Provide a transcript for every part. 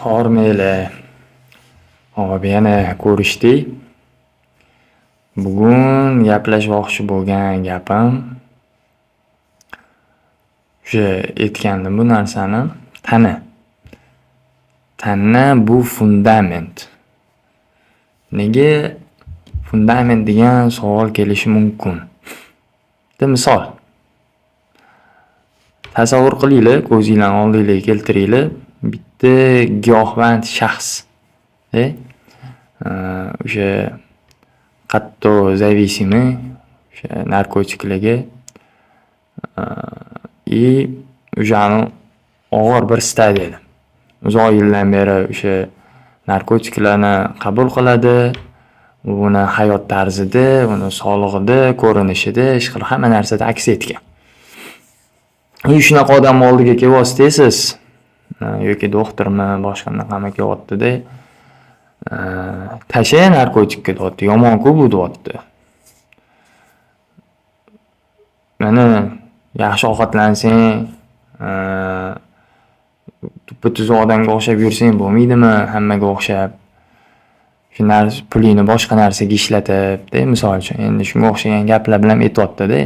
Hormeli. Hop, yana ko'rishdik. Bugun gaplashmoqchi bo'lgan gapim o'sha aytgandim bu narsani tana. Tana bu fundament. Nega fundament degan savol kelishi mumkin? Bitta misol. Tasavvur qilinglar, ko'zingizning oldingizga keltiringlar. Bitta giyohvand shaxs. O'sha qattiq zavisimi, o'sha narkotiklarga o'shani og'ir bir stadiyada. Uzoq yildan beri o'sha narkotiklarni qabul qiladi. Uni hayot tarzida, uni sog'lig'ida, ko'rinishida, hech qanday hamma narsada aks etgan. Shunaqa odam oldiga kelyapsiz, yoki doktormi, boshqa qanaqami kelyapti-da. Tasha narkotikka deyapti, yomon-ku bu deyapti. Mana yaxshi ovqatlansang, tuppa-tuz odamga o'xshab yursang bo'lmaydimi? Hammaga o'xshab. Shu narsa pulingni boshqa narsaga ishlatib, misol uchun, endi shunga o'xshagan gaplar bilan aytayapti-da.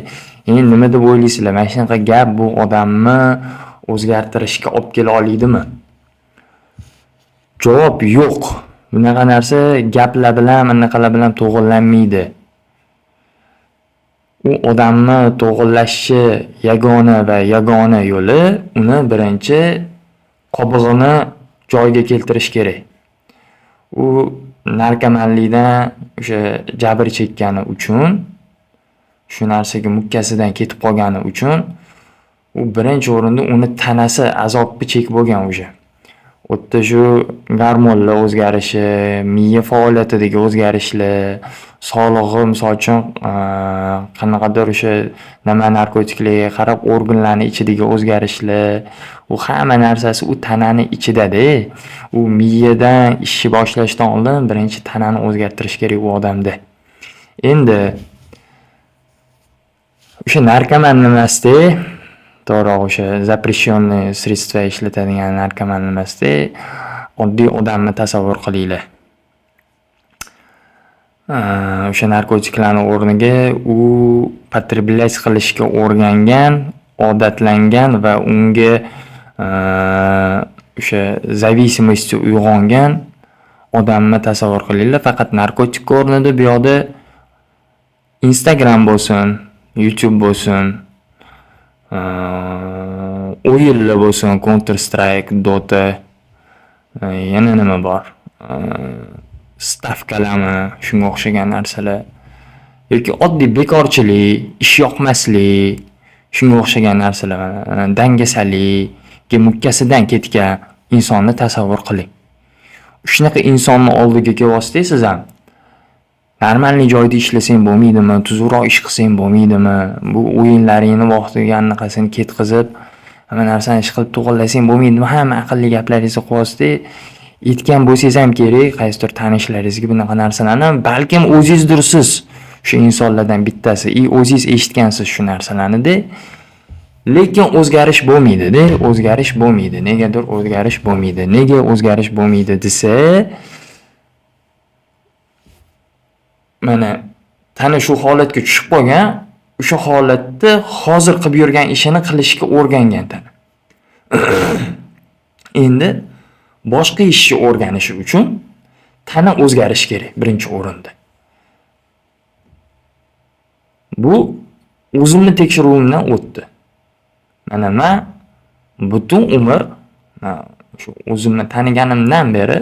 Endi nima deb o'ylaysizlar? Mana shunaqa gap bu odamni o'zgartirishga olib kela oladimi? Javob yo'q. Bunaqa narsa gaplar bilan, anaqalar bilan to'g'rilanmaydi. U odamni to'g'rilashi yagona yo'li uni birinchi qobig'ini joyiga keltirish kerak. U narkomanlikdan o'sha jabr chekkani uchun, shu narsaga mukkasidan ketib qolgani uchun u birinchi o'rinda uni tanasi azobni chekib bo'lgan o'sha. O'tda shu gormonlar o'zgarishi, miya faoliyatidagi o'zgarishlar, sog'lig'i misol uchun qanaqadir o'sha narkotiklarga qarab organlarning ichidagi o'zgarishlar, u hamma narsasi u tananing ichida-da. U miyadan ishni boshlashdan oldin birinchi tanani o'zgartirish kerak u odamda. Endi o'sha narkoman nimasida? To'g'ri, o'sha запрещенный средства ishlatadigan narkoman nimasida? Oddiy odamni tasavvur qilinglar. O'sha narkotiklarning o'rniga u потреблять qilishga o'rgangan, odatlangan va unga o'sha zavisимость uyg'ongan odamni tasavvur qilinglar. Faqat narkotik o'rnida bu yoqda Instagram bo'lsin, YouTube bo'lsin, o'yinlar bo'lsin, Counter Strike, Dota, yana nima bor? Stavkalarmi, shunga o'xshagan narsalar. Yoki oddiy bekorchilik, ish yoqmaslik, shunga o'xshagan narsalar, dangasalikga mukkasidan ketgan insonni tasavvur qiling. Shunaqa insonni oldiga kelyapsiz ham. Normalniy joyda ishlasang bo'lmaydimi? Tuzukroq ish qilsang bo'lmaydimi? Bu o'yinlaringni vaqtiga anaqasini ketkizib, hamma narsani ish qilib to'g'rilasang bo'lmaydimi? Hamma aqlli gaplaringizni qo'yasiz. Aytgan bo'lsangiz ham kerak, qaysidir tanishlaringizga bunaqa narsalarni, balkim o'zingizdirsiz shu insonlardan bittasi, o'zingiz eshitgansiz shu narsalarni-da. Lekin o'zgarish bo'lmaydi-da, o'zgarish bo'lmaydi. Negadir o'zgarish bo'lmaydi. Nega o'zgarish bo'lmaydi desa, mana tana shu holatga tushib qolgan, o'sha holatda hozir qilib yurgan ishini qilishga o'rgangan tana. Endi boshqa ishni o'rganishi uchun tana o'zgarish kerak birinchi o'rinda. Bu o'zimni tekshiruvimdan o'tdi. Mana men butun umr shu o'zimni taniganimdan beri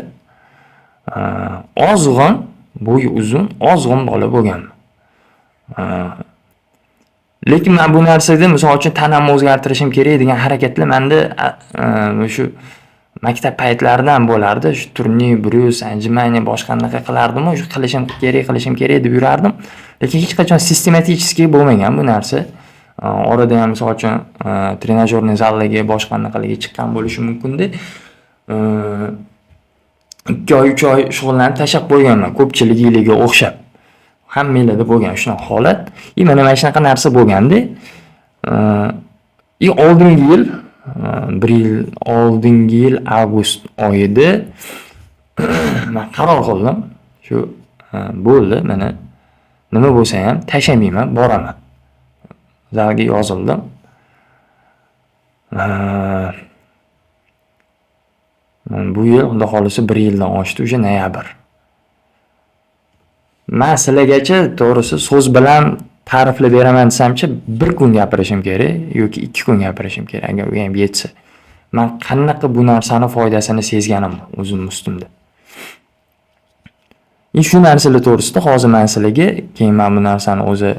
ozg'in, bo'yi uzun, ozg'in bola bo'lganman. Lekin men bu narsada misol uchun tanamni o'zgartirishim kerak degan harakatlar menda shu maktab paytlaridan bo'lardi. Shu turniy, bryus, anjumani boshqa qanaqa qilardim, shu qilishim kerak deb yurardim. Lekin hech qachon sistematik bo'lmagan bu narsa. Orada ham misol uchun trenajyorniy zallarga boshqa qanaqalarga chiqqan bo'lishi mumkin-da. 2 oy, 3 oy shug'ullanib tashab qo'yganman, ko'pchiligiga o'xshab. Hammalarda bo'lgan shunaqa holat. Mana shunaqa narsa bo'lganda, oldingi yil bir yil oldingi yil avgust oyida men qaror qildim. Shu bo'ldi, mana nima bo'lsa ham tashlamayman, boraman. Zalga yozildim. Bu yil xudo xolisa 1 yildan oshdi, o'sha noyabr. Men sizlargacha to'g'risi so'z bilan ta'riflab beraman desamchi 1 kun gapirishim kerak yoki 2 kun gapirishim kerak agar u ham yetsa. Men qanaqa bu narsani foydasini sezganim o'zim ustimda. Shu narsalar to'g'risida hozir men sizlarga keyin men bu narsani o'zi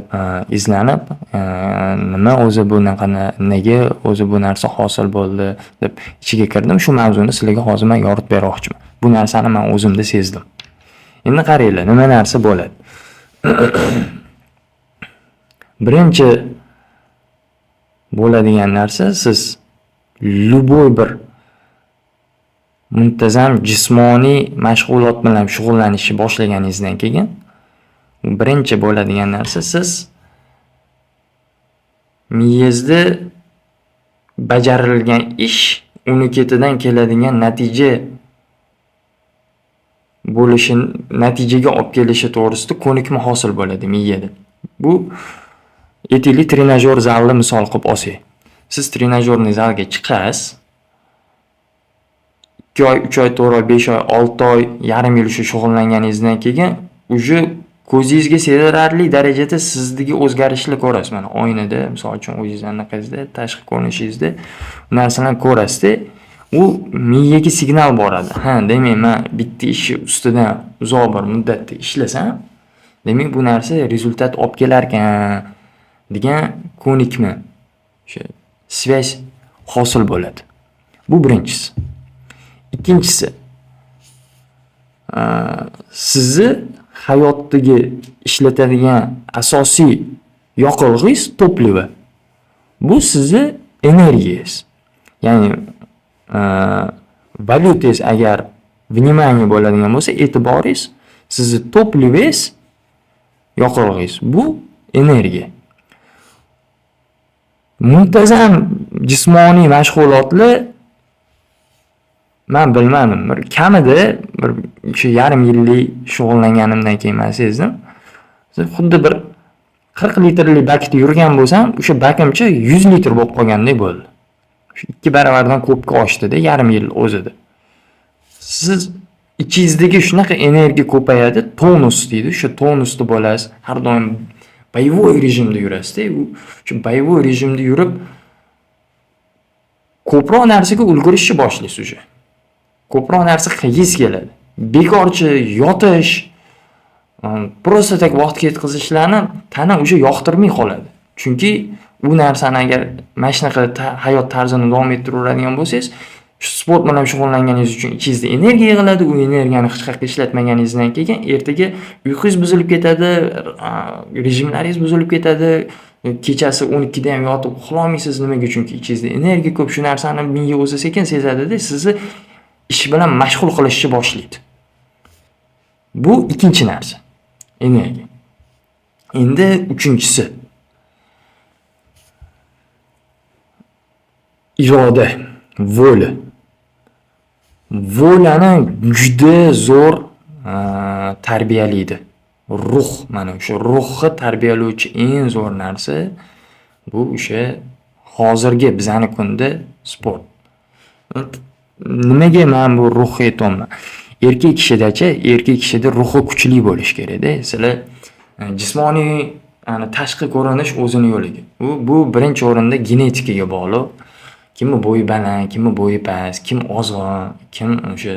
izlanib, nima o'zi bunaqa nega o'zi bu narsa hosil bo'ldi deb ichiga kirdim. Shu mavzuni sizlarga hozir men yoritib bermoqchiman. Bu narsani men o'zimda sezdim. Endi qaranglar, nima narsa bo'ladi. Birinchi bo'ladigan narsa, siz любой bir muntazam jismoniy mashg'ulot bilan shug'ullanishni boshlaganingizdan keyin birinchi bo'ladigan narsa, siz miyangizda bajarilgan ish, uni ketidan keladigan natija bo'lishi, natijaga olib kelishi to'g'risida ko'nikma hosil bo'ladi miyada. Bu aytaylik, trenajyor zalni misol qilib olsak. Siz trenajyorning zalga chiqasiz, 2 oy, 3 oy, 4 oy, 5 oy, 6 oy, yarim yil shu shug'ullanganingizdan keyin uje ko'zingizga sezilarli darajada sizdagi o'zgarishlar ko'rasiz. Mana oynada, misol uchun o'zingizning anaqangizda, tashqi ko'rinishingizda bu narsalarni ko'rasiz-da. U miyaga signal boradi. Ha, demak, men bitta ish ustidan uzoq bir muddatda ishlasam, demak bu narsa rezultat olib kelar ekan degan ko'nikma, o'sha svязь hosil bo'ladi. Bu birinchisi. Ikkinchisi, sizni hayotdagi ishlatadigan asosiy yoqilg'ingiz to'plivi. Bu sizni energiyangiz. Ya'ni valyutangiz agar vнимание bo'ladigan bo'lsa, e'tiboringiz, sizni to'plivingiz, yoqilg'ingiz. Bu energiya. Muntazam jismoniy mashg'ulotlar men bilmadim, bir kamida bir shu yarim yillik shug'ullanganimdan keyin men sezdim. Xuddi bir 40 litrli bakda yurgan bo'lsam, o'sha bakimcha 100 litr bo'lib qolgandek bo'ldi. Shu 2 baravardan ko'pga oshdi-da yarim yil o'zida. Siz ichingizdagi shunaqa energiya ko'payadi, tonus deydi. Shu tonusda bo'lasiz, har doim boyovoy rejimda yurasiz-da. Shu boyovoy rejimda yurib ko'proq narsaga ulgurishni boshlaysiz o'sha. Ko'proq narsa qilgis keladi. Bekorchi yotish, prosta tak vaqt ketkazishlarni tana o'sha yoqtirmay qoladi. Chunki u narsani agar mana shunaqa hayot tarzini davom ettiraveradigan bo'lsangiz, shu sport bilan shug'ullanganingiz uchun ichingizda energiya yig'iladi, u energiyani hech qayerga ishlatmaganingizdan keyin ertaga uyqungiz buzilib ketadi, rejimlaringiz buzilib ketadi. Kechasi 12 da ham yotib uxlolmaysiz. Nimaga? Chunki ichingizda energiya ko'p. Shu narsani miya o'zi sekin sezadi-da, sizni ish bilan mashg'ul qilishni boshlaydi. Bu ikkinchi narsa. Energiya. Endi uchinchisi. Iroda, vola. Volani juda zo'r tarbiyalaydi. Ruh, mana o'sha ruhni tarbiyalovchi eng zo'r narsa bu o'sha hozirgi bizani kunda sport. Nimaga men bu ruhga aytayapman? Erkak kishida ruhi kuchli bo'lish kerak-da. Sizlar jismoniy, tashqi ko'rinish o'zini yo'liga. Bu birinchi o'rinda genetikaga bog'liq. Kimni bo'yi baland, kimni bo'yi past, kim ozg'in, kim o'sha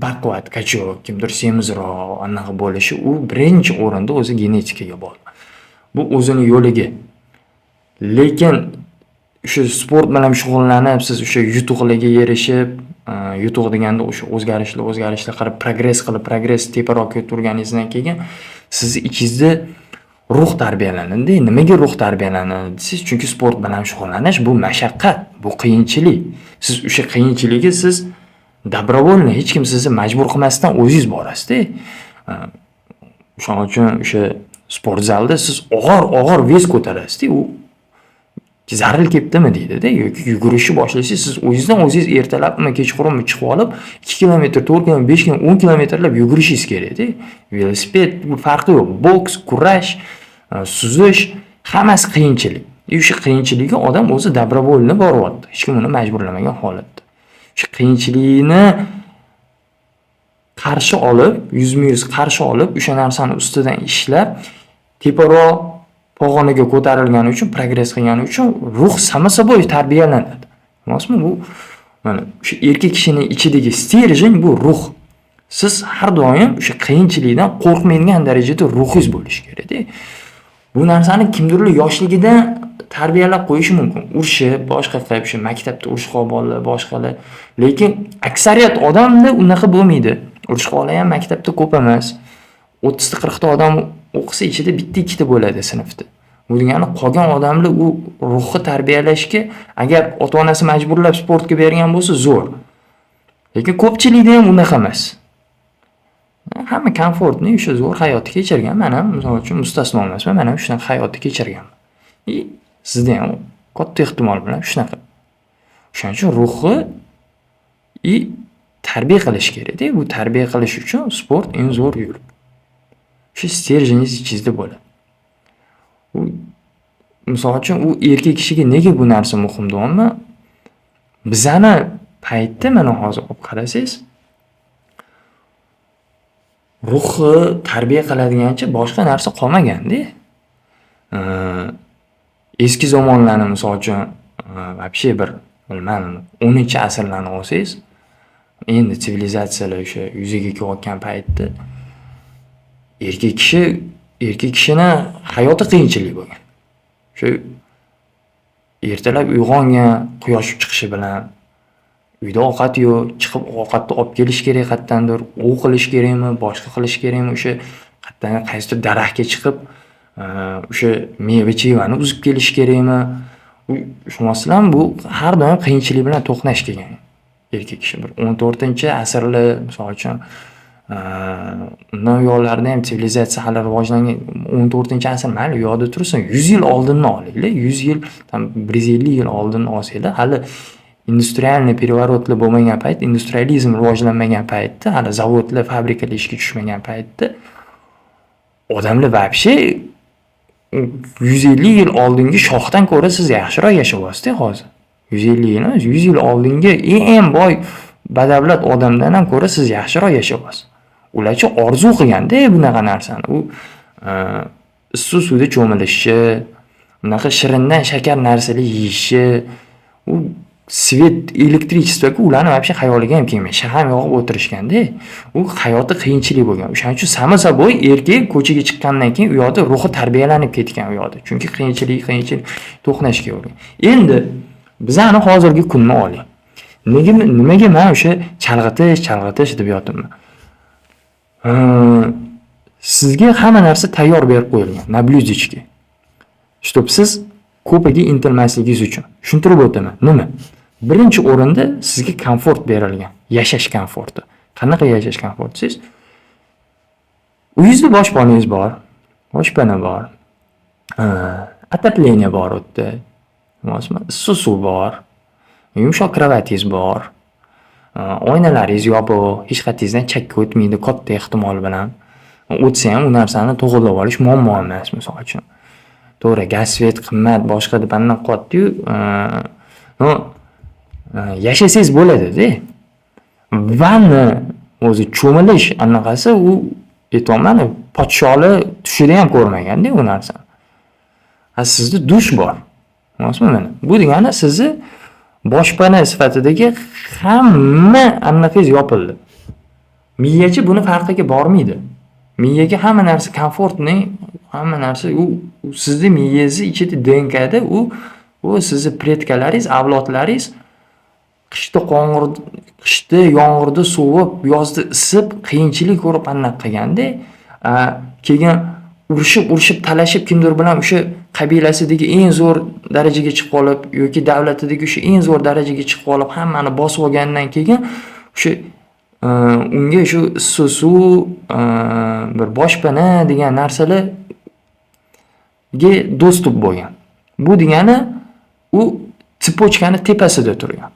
baquvvat, kachok, kimdir semizroq, anaqa bo'lishi, u birinchi o'rinda o'zi genetikaga bog'liq. Bu o'zini yo'liga. Lekin o'sha sport bilan shug'ullanib, siz o'sha yutuqlarga erishib, yutuq deganda o'sha o'zgarishlar qilib, progress teparoqqa turganingizdan keyin siz ichingizda ruh tarbiyalanadi. Nimaga ruh tarbiyalanadi desiz? Chunki sport bilan shug'ullanish bu mashaqqat, bu qiyinchilik. Siz o'sha qiyinchilikka siz добровольно, hech kim sizni majbur qilmasdan o'zingiz borasiz-da. Shuning uchun o'sha sport zalda siz og'ir ves ko'tarasiz-da. U zaril kelibdimi deydi-da, yoki yugurishni boshlasangiz, siz o'zingizdan ertalabmi, kechqurunmi chiqib olib 2 kilometr, 4 kilometr, 5 kilometr, 10 kilometrlab yugurishingiz kerak-da. Velosiped bu farqi yo'q. Boks, kurash, suzish hammasi qiyinchilik. O'sha qiyinchilikka odam o'zi добровольно boryapti. Hech kim uni majburlamagan holatda. Shu qiyinchilikni qarshi olib, yuzma-yuz qarshi olib, o'sha narsani ustidan ishlab, teparoq pog'onaga ko'tarilgani uchun, progress qilgani uchun ruh samosoboy tarbiyalanadi. Emasmi? Bu mana o'sha erkak kishining ichidagi stержень bu ruh. Siz har doim o'sha qiyinchilikdan qo'rqmaydigan darajada ruhingiz bo'lishi kerak-da. Bu narsani kimdirlar yoshligidan tarbiyalab qo'yishi mumkin. Urishib, boshqa qilib, shu maktabda urushqa bolalar, boshqalar. Lekin aksariyat odamda unaqa bo'lmaydi. Urushqa bola ham maktabda ko'p emas. 30-40 ta odam o'qisa ichida bitta ikkita bo'ladi sinfda. Bu degani qolgan odamlar u ruhni tarbiyalashga agar ota-onasi majburlab sportga bergan bo'lsa zo'r. Lekin ko'pchilikda ham unaqa emas. Hamma komfortni o'sha zo'r hayotni kechirgan. Men ham misol uchun mustasno emasman. Men ham shunaqa hayotni kechirganman. Sizda ham katta ehtimol bilan shunaqa. Shuning uchun ruhni tarbiya qilish kerak-da. Bu tarbiya qilish uchun sport eng zo'r yo'l. Shu stерженьingiz ichingizda bo'ladi. Misol uchun u erkak kishiga nega bu narsa muhim deyapman? Bizani paytda mana hozir olib qarasangiz, ruhni tarbiya qiladigancha boshqa narsa qolmagan-da. Eski zamonlarni misol uchun вообще bir bilmadim 10-asrlarni olsangiz, endi sivilizatsiyalar o'sha yuzaga kelayotgan paytda erkak kishini hayoti qiyinchilik bo'lgan. Shu ertalab uyg'ongan, quyosh chiqishi bilan uyda ovqat yo'q, chiqib ovqatni olib kelish kerak qayerdandir, u qilish kerakmi, boshqa qilish kerakmi, o'sha qayerdan qaysidir daraxtga chiqib, o'sha meva-chevani uzib kelish kerakmi? Shundan bu har doim qiyinchilik bilan to'qnash kelgan. Erkak kishi bir 14-asrlar misol uchun undan yo'llarda ham sivilizatsiya hali rivojlangan 14-asr mayli yo'lda tursin, 100 yil oldinni olaylik, 100 yil, tam 150 yil oldinni olsanglar, hali industrialniy переворотlar bo'lmagan payt, industrializm rivojlanmagan paytda, hali zavodlar, fabrikalar ishga tushmagan paytda odamlar вообще 150 yil oldingi shoxdan ko'ra siz yaxshiroq yashayapsiz hozir. 150 yil emas, 100 yil oldingi eng boy badavlat odamdan ham ko'ra siz yaxshiroq yashayapsiz. Ularcha orzu qilganda bunaqa narsani. U issiq suvda cho'milishi, bunaqa shirindan shakar narsalar yeyishi, u svet elektrichествоga ularni вообще xayoliga ham kelmaydi. Shahar yog'ib o'tirishganda, u hayoti qiyinchilik bo'lgan. O'shaning uchun samosoboy erkak ko'chaga chiqqandan keyin u yoqda ruhi tarbiyalanib ketgan u yoqda. Chunki qiyinchilik to'qnashga bo'lgan. Endi bizani hozirgi kunni oling. Nimaga men o'sha chalg'itish deb yotibman? Sizga hamma narsa tayyor berib qo'yilgan, na blyudechka. Чтоб siz ko'paga intilmasligingiz uchun. Tushuntirib o'taman. Nima? Birinchi o'rinda sizga komfort berilgan, yashash komforti. Qanaqa yashash komforti? Siz uyingizda boshpanangiz bor, boshpana bor. Отопление bor o'tda. Issiq suv bor. Yumshoq kravatingiz bor. Oynalaringiz yopiq, hech qaytingizdan chakka o'tmaydi katta ehtimol bilan. O'tsa ham u narsani to'g'rilab olish muammo emas, misol uchun. To'g'ri, gaz, svet qimmat, boshqa deb andan qotdi-yu, yashasangiz bo'ladi-da. Vanna o'zi cho'milish anaqasi u aytayman, podsholar tushida ham ko'rmagan-da u narsani. Sizda dush bor. Emasmi mana? Bu degani sizni boshpana sifatidagi hamma anaqangiz yopildi. Miyachi buni farqiga bormaydi. Miyaga hamma narsa komfortni, hamma narsa u sizni miyangiz ichida DNKda u sizni predkalaringiz, avlodlaringiz qishda yomg'irda sovib, yozda isib, qiyinchilik ko'rib anaq qilganda, keyin urishib talashib kimdir bilan o'sha qabilasidagi eng zo'r darajaga chiqib olib yoki davlatidagi o'sha eng zo'r darajaga chiqib olib hammani bosib olgandan keyin o'sha unga shu issiq suv, bir boshpana degan narsalarga dostуп bo'lgan. Bu degani u tsepochkani tepasida turgan.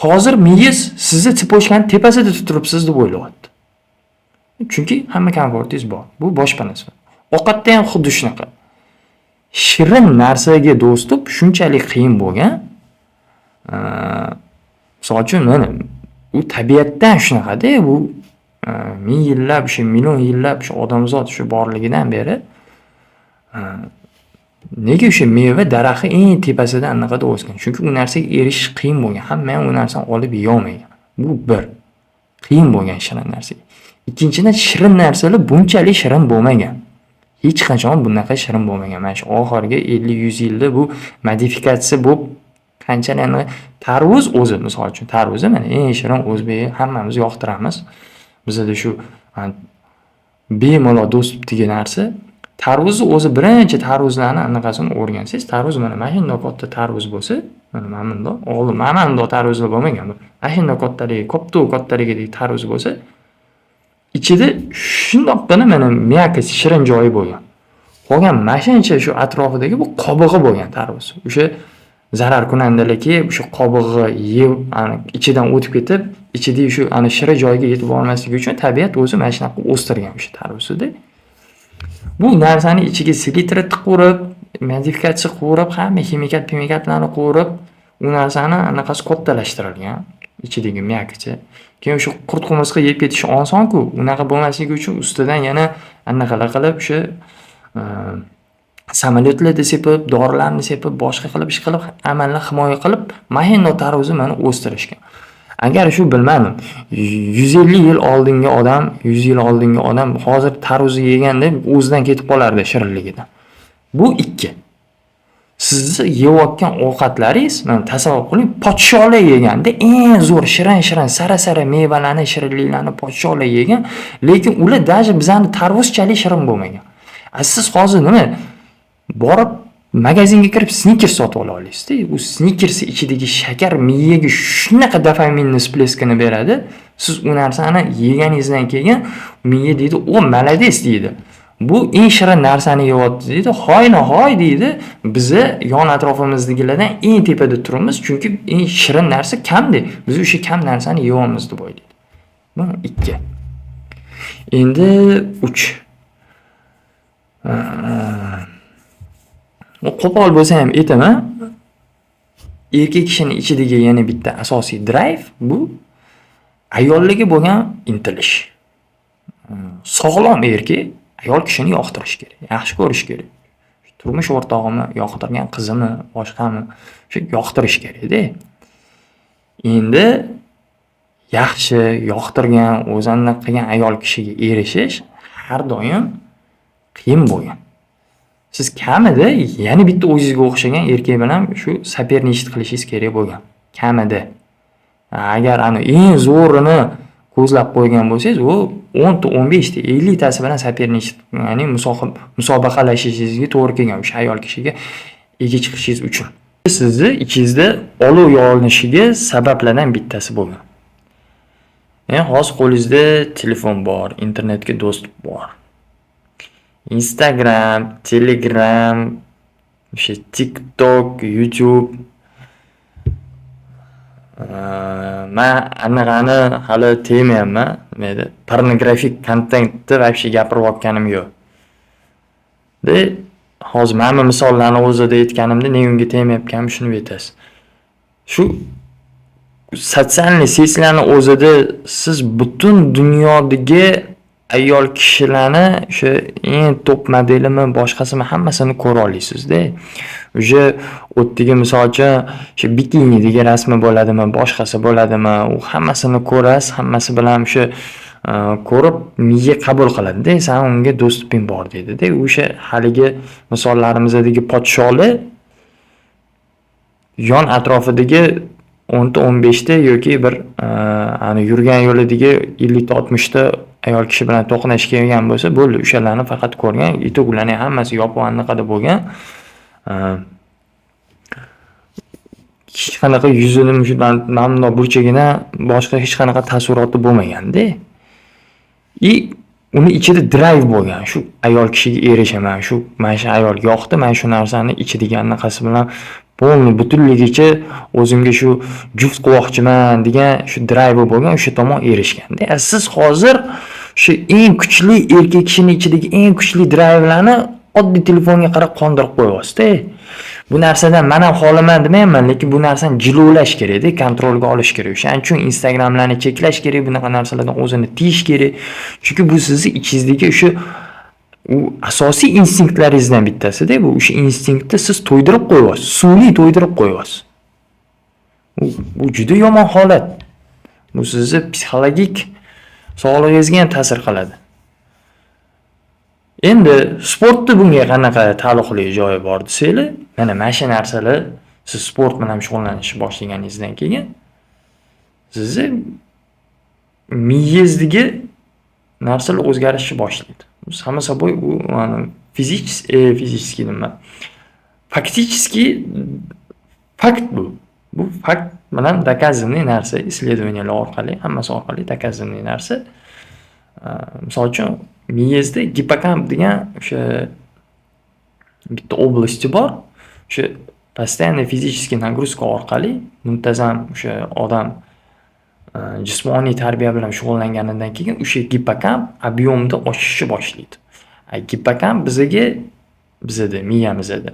Hozir miyangiz sizni tsepochkani tepasida turibsiz deb o'ylayapti. Chunki hamma komfortingiz bor. Bu boshpana sifatida. Ovqatda ham xuddi shunaqa. Shirin narsaga do'stib shunchalik qiyin bo'lgan. Misol uchun mana u tabiatdan shunaqada, bu ming yillab, million yillab odamzod borligidan beri nega o'sha meva daraxti eng tepasida anaqada o'sgan? Chunki u narsaga erishish qiyin bo'lgan. Hamma ham u narsani olib yeyolmagan. Bu bir. Qiyin bo'lgan shirin narsaga. Ikkinchidan shirin narsalar bunchalik shirin bo'lmagan. Hech qachon bunaqa shirin bo'lmagan. Mana shu oxirgi 50-100 yilda bu modifikatsiya bo'lib qanchalik tarvuz o'zi, misol uchun tarvuzni mana eng shirin o'zbek hammamiz yoqtiramiz. Bizda shu bemalol do'st degan narsa. Tarvuzni o'zi birinchi tarvuzlarni anaqasini o'rgansangiz, tarvuz mana shunday katta tarvuz bo'lsa, mana bundoq, oldin mana bundoq tarvuzlar bo'lmagan. Mana shunday kattaligi, kattaligidagi tarvuz bo'lsa, ichida shundoqqina mana miyakasi shirin joyi bo'lgan. Qolgan mashincha shu atrofidagi bu qobig'i bo'lgan tarvuz. O'sha zarar kunandalarga o'sha qobig'i yeb, ichidan o'tib ketib, ichidagi shu shirin joyiga yetib olmasligi uchun tabiat o'zi mana shunaqa o'stirgan o'sha tarvuzni. Bu narsani ichiga selitra tiqib, modifikatsiya qilib, hamma ximikat-pimikatlarni qo'yib, u narsani anaqasi kattalashtirilgan, ichidagi miyakicha. Keyin shu qurt-qumursqa yeb ketishi oson-ku, unaqa bo'lmasligi uchun ustidan yana anaqalar qilib, o'sha samolyotlarda sepib, dorilarni sepib, boshqa qilib ish qilib, amalni himoya qilib, mahino tarvuzni mana o'stirishgan. Agar shu bilmadim, 150 yil oldingi odam, 100 yil oldingi odam hozir tarvuzni yeganda o'zidan ketib qolardi shirinligidan. Bu ikki. Sizni yeyotgan ovqatlaringiz, mana tasavvur qiling, podsholar yeganda eng zo'r shirin-shirin, sara-sara mevalarni, shirinliklarni podsholar yegan, lekin ular даже bizani tarvuzchalik shirin bo'lmagan. Siz hozir nima borib magazinga kirib Snickers sotib ola olasizda. Bu Snickers ichidagi shakar miyaga shunaqa dopaminni spleskini beradi. Siz u narsani yeganingizdan keyin miya deydi, "O, malades" deydi. Bu eng shirin narsani yeyapti deydi. Hoyna-hoy deydi. Bizi yon atrofimizdagilardan eng tepada turamiz, chunki eng shirin narsa kamdi. Biz o'sha kam narsani yeyapmiz deb o'ylaydi. Bu 2. Endi 3. Qo'pol bo'lsa ham aytaman, erkak kishining ichidagi yana bitta asosiy drive bu ayollarga bo'lgan intilish. Sog'lom erkak ayol kishini yoqtirish kerak, yaxshi ko'rish kerak. Turmush o'rtog'imi, yoqtirgan qizimi, boshqami, shu yoqtirish kerak-da. Endi yaxshi yoqtirgan, o'zini qilgan ayol kishiga erishish har doim qiyin bo'lgan. Siz kamida yana bitta o'zingizga o'xshagan erkak bilan shu соперничество qilishingiz kerak bo'lgan. Kamida. Agar eng zo'rini ko'zlab qo'ygan bo'lsangiz, u 10 ta, 15 ta, 50 tasi bilan соперничество, ya'ni musobaqalashishingizga to'g'ri kelgan o'sha ayol kishiga ega chiqishingiz uchun. Sizni ichingizda olov yog'ilishiga sabablardan bittasi bo'lgan. Hozir qo'lingizda telefon bor, internetga dostуп bor. Instagram, Telegram, o'sha TikTok, YouTube. Men anaqani hali tegmayapman. Nima pornografik kontentni вообще gapirib o'tganim yo'q. Hozir mana misollarni o'zida aytganimda nega unga tegmayapganim shuni aytasiz. Shu sotsial siyosatlarning o'zida siz butun dunyodagi ayol kishilarni o'sha eng top modelimi, boshqasimi hammasini ko'ra olasizda. O'sha o'tdagi misol uchun o'sha bikinidagi rasmi bo'ladimi, boshqasi bo'ladimi, u hammasini ko'rasiz, hammasi bilan o'sha ko'rib miya qabul qiladi-da, sen unga do'stuping bor deydi-da. O'sha haligi misollarimizdagi podsholar yon atrofidagi 10 ta 15 ta yoki bir yurgan yo'lidagi 50 ta 60 ta ayol kishi bilan to'qnash kelgan bo'lsa, bo'ldi, o'shalarni faqat ko'rgan, yutuqlarni hammasi yopiq anaqada bo'lgan. Hech qanaqa yuzining shundan mamnun burchagina boshqa hech qanaqa taassuroti bo'lmagan-da. Uni ichida drive bo'lgan. Shu ayol kishiga erishaman, mana shu ayol yoqdi, mana shu narsani ichidagi anaqasi bilan Polni butunligicha o'zimga shu juft qilmoqchiman degan shu drayvi bo'lgan, o'sha tomon erishganda. Siz hozir shu eng kuchli erkak kishining ichidagi eng kuchli drayvlarni oddiy telefonga qarab qondirib qo'yapsiz-da. Bu narsadan men ham xolaman demayman, lekin bu narsani jilovlash kerak-da, kontrolga olish kerak. O'shaning uchun Instagramlarni cheklash kerak, bunaqa narsalardan o'zini tiyish kerak. Chunki bu sizning ichingizdagi o'sha asosiy instinktlaringizdan bittasi-da, bu o'sha instinktni siz to'ydirib qo'yasiz, suvli to'ydirib qo'yasiz. Bu juda yomon holat. Bu sizning psixologik sog'lig'ingizga ham ta'sir qiladi. Endi sportda bunga qanaqa taalluqli joyi bor desanglar, mana shu narsalar siz sport bilan shug'ullanishni boshlaganingizdan keyin sizning miyangizdagi narsalar o'zgarishni boshlaydi. Само собой, u fizически nima? Faktichески fakt bu. Bu fakt bilan dokazanniy narsa, исследованиялар orqali, hammasi orqali dokazanniy narsa. Misol uchun miyangizda gipokamp degan o'sha bitta oblasti bor. O'sha постоянно fizический нагрузка orqali muntazam o'sha odam jismoniy tarbiya bilan shug'ullanganidan keyin o'sha gipokamp объемda oshishni boshlaydi. Gipokamp bizda miyamizda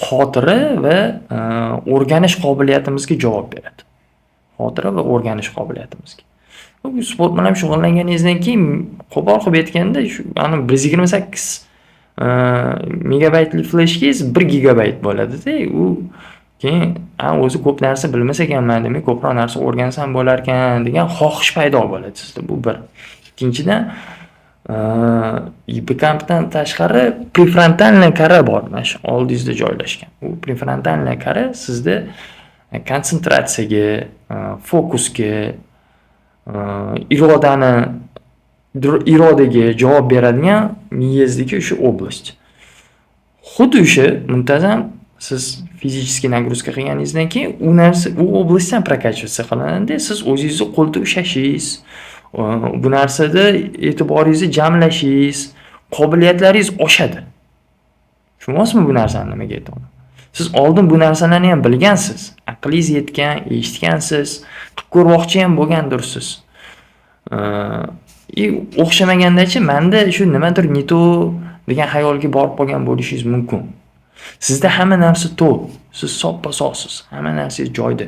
xotira va o'rganish qobiliyatimizga javob beradi. Xotira va o'rganish qobiliyatimizga. Bu sport bilan shug'ullanganingizdan keyin qo'pol qilib aytganda shu 128 megabaytli fleshkingiz 1 gigabayt bo'ladi-da. U keyin o'zi ko'p narsa bilmas ekanman, demak ko'proq narsa o'rgansam bo'lar ekan degan xohish paydo bo'ladi sizda. Bu bir. Ikkinchidan, gipokampdan tashqari prefrontalniy kora bor, mana shu oldingizda joylashgan. Bu prefrontalniy kora sizda konsentratsiyaga, fokusga, irodaga javob beradigan miyangizdagi o'sha oblast. Xuddi o'sha muntazam siz fizический нагрузка qilganingizdan keyin u narsa u oblastdan prokачиваться qilinadi. Siz o'zingizni qo'lda ushlashingiz, bu narsada e'tiboringizni jamlashingiz, qobiliyatlaringiz oshadi. Tushunasizmi bu narsani nimaga aytyapman? Siz oldin bu narsalarni ham bilgansiz, aqlingiz yetgan, eshitgansiz, qilib ko'rmoqchi ham bo'lgandirsiz. O'xshamagandachi menda shu nimadir не то degan xayolga borib qolgan bo'lishingiz mumkin. Sizda hamma narsa to'q, siz soppa-sog'siz, hamma narsa joyida.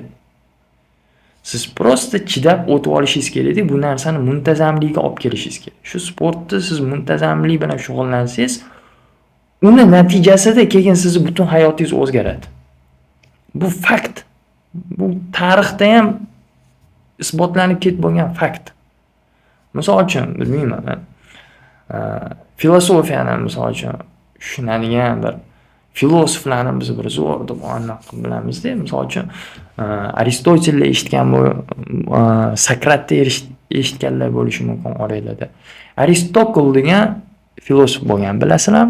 Siz prosta chidab o'tib olishingiz kerak, bu narsani muntazamlikka olib kelishingiz kerak. Shu sportda siz muntazamlik bilan shug'ullansangiz, uni natijasida keyin sizning butun hayotingiz o'zgaradi. Bu fakt. Bu tarixda ham isbotlanib ketib bo'lgan fakt. Misol uchun, bilmayman, filosofiyani misol uchun tushunadigan bir filosoflarni biz bir zo'r deb bilamiz-da. Misol uchun Aristotelni eshitgan bu Sokratni eshitganlar bo'lishi mumkin oranglarda. Aristokl degan filosof bo'lgan, bilasizlar?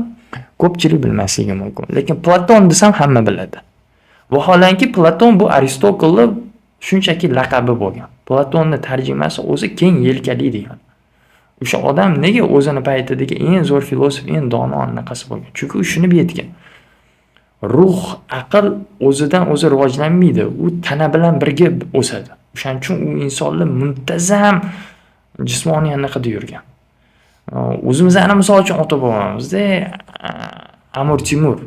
Ko'pchilik bilmasligi mumkin. Lekin Platon desam hamma biladi. Vaholanki Platon bu Aristoklning shunchaki laqabi bo'lgan. Platonning tarjimasi o'zi keng yelkali degan. O'sha odam nega o'zini paytidagi eng zo'r filosof, eng dono anaqasi bo'lgan? Chunki u shuni aytgan. Ruh, aql o'zidan o'zi rivojlanmaydi, u tana bilan birga o'sadi. O'shaning uchun u insonlar muntazam jismoniy anaqada yurgan. O'zimizni misol uchun ota-bobomizda Amir Temur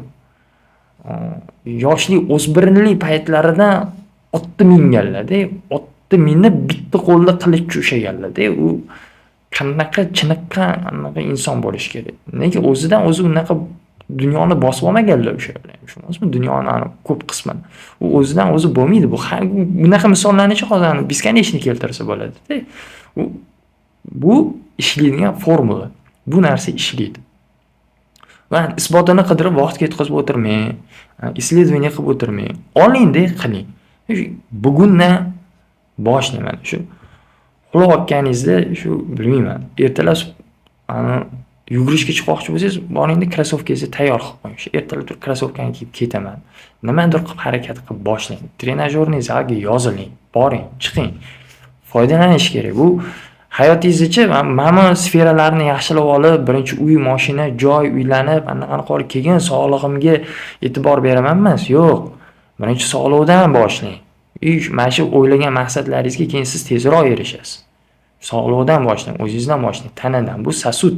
yoshlik o'smirlik paytlaridan otni minganlar-da, otni minib bitta qo'lda qilichga ushlaganlar-da. U qanaqa chiniqqan anaqa inson bo'lish kerak. Nega o'zidan o'zi unaqa dunyoni bosib olmaganlar o'sha. Tushunasizmi? Dunyoni ko'p qismini. U o'zidan o'zi bo'lmaydi. Bu bunaqa misollarni-chi hozir Biskanechni keltirsa bo'ladi-da. Bu ishlaydigan formula. Bu narsa ishlaydi. Va isbotini qidirib vaqt ketkazib o'tirmang, исследование qilib o'tirmang. Oling-da, qiling. Bugundan boshlayman. Shu quloqqaningizda shu bilmayman, ertalab yugurishga chiqmoqchi bo'lsangiz, boringda krossovkangizni tayyor qilib qo'ying. Shu ertalab turib krossovkani kiyib ketaman. Nimadir qilib harakat qilib boshlang. Trenajyorning zalga yoziling, boring, chiqing. Foydalanish kerak. Bu hayotingizda mana sferalarni yaxshilab olib, birinchi uy, mashina, joy uylanib, anaqa qilib keyin sog'lig'imga e'tibor beraman emas. Yo'q. Birinchi sog'liqdan boshlang. Mana shu o'ylagan maqsadlaringizga keyin siz tezroq erishasiz. Sog'liqdan boshlang, o'zingizdan boshlang, tanadan. Bu sasut.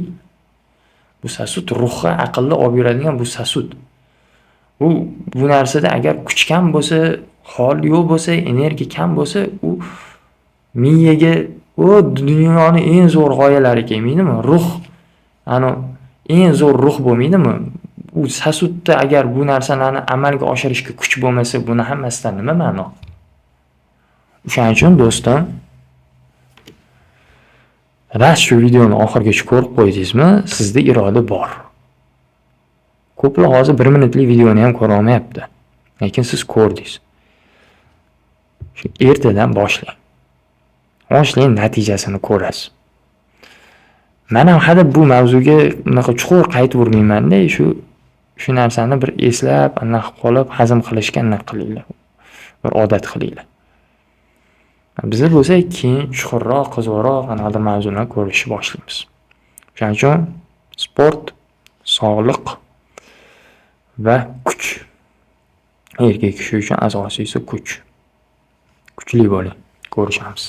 Bu sasut ruhga, aqlni olib yuradigan bu sasut. Bu narsada agar kuch kam bo'lsa, hol yo'q bo'lsa, energiya kam bo'lsa, u miyaga dunyoning eng zo'r g'oyalari kelmaydimi? Ruh, eng zo'r ruh bo'lmaydimi? U sasutda agar bu narsalarni amalga oshirishga kuch bo'lmasa, buni hammasidan nima ma'no? O'shaning uchun do'stim, ras shu videoni oxirigacha ko'rib qo'ydingizmi? Sizda iroda bor. Ko'plar hozir 1 minutlik videoni ham ko'ra olmayapti. Lekin siz ko'rdingiz. Shu ertadan boshlang. Boshlang, natijasini ko'rasiz. Men ham hali bu mavzuga unaqa chuqur qaytib urmayman-da, shu narsani bir eslab, anaqa qolib, hazm qilishga anaqa qilinglar. Bir odat qilinglar. Bizda bo'lsa keyin chuqurroq, qiziqroq anaqa mavzularni ko'rishni boshlaymiz. Shuning uchun sport, sog'liq va kuch. Erkak kishi uchun asosiysi kuch. Kuchli bo'ling. Ko'rishamiz.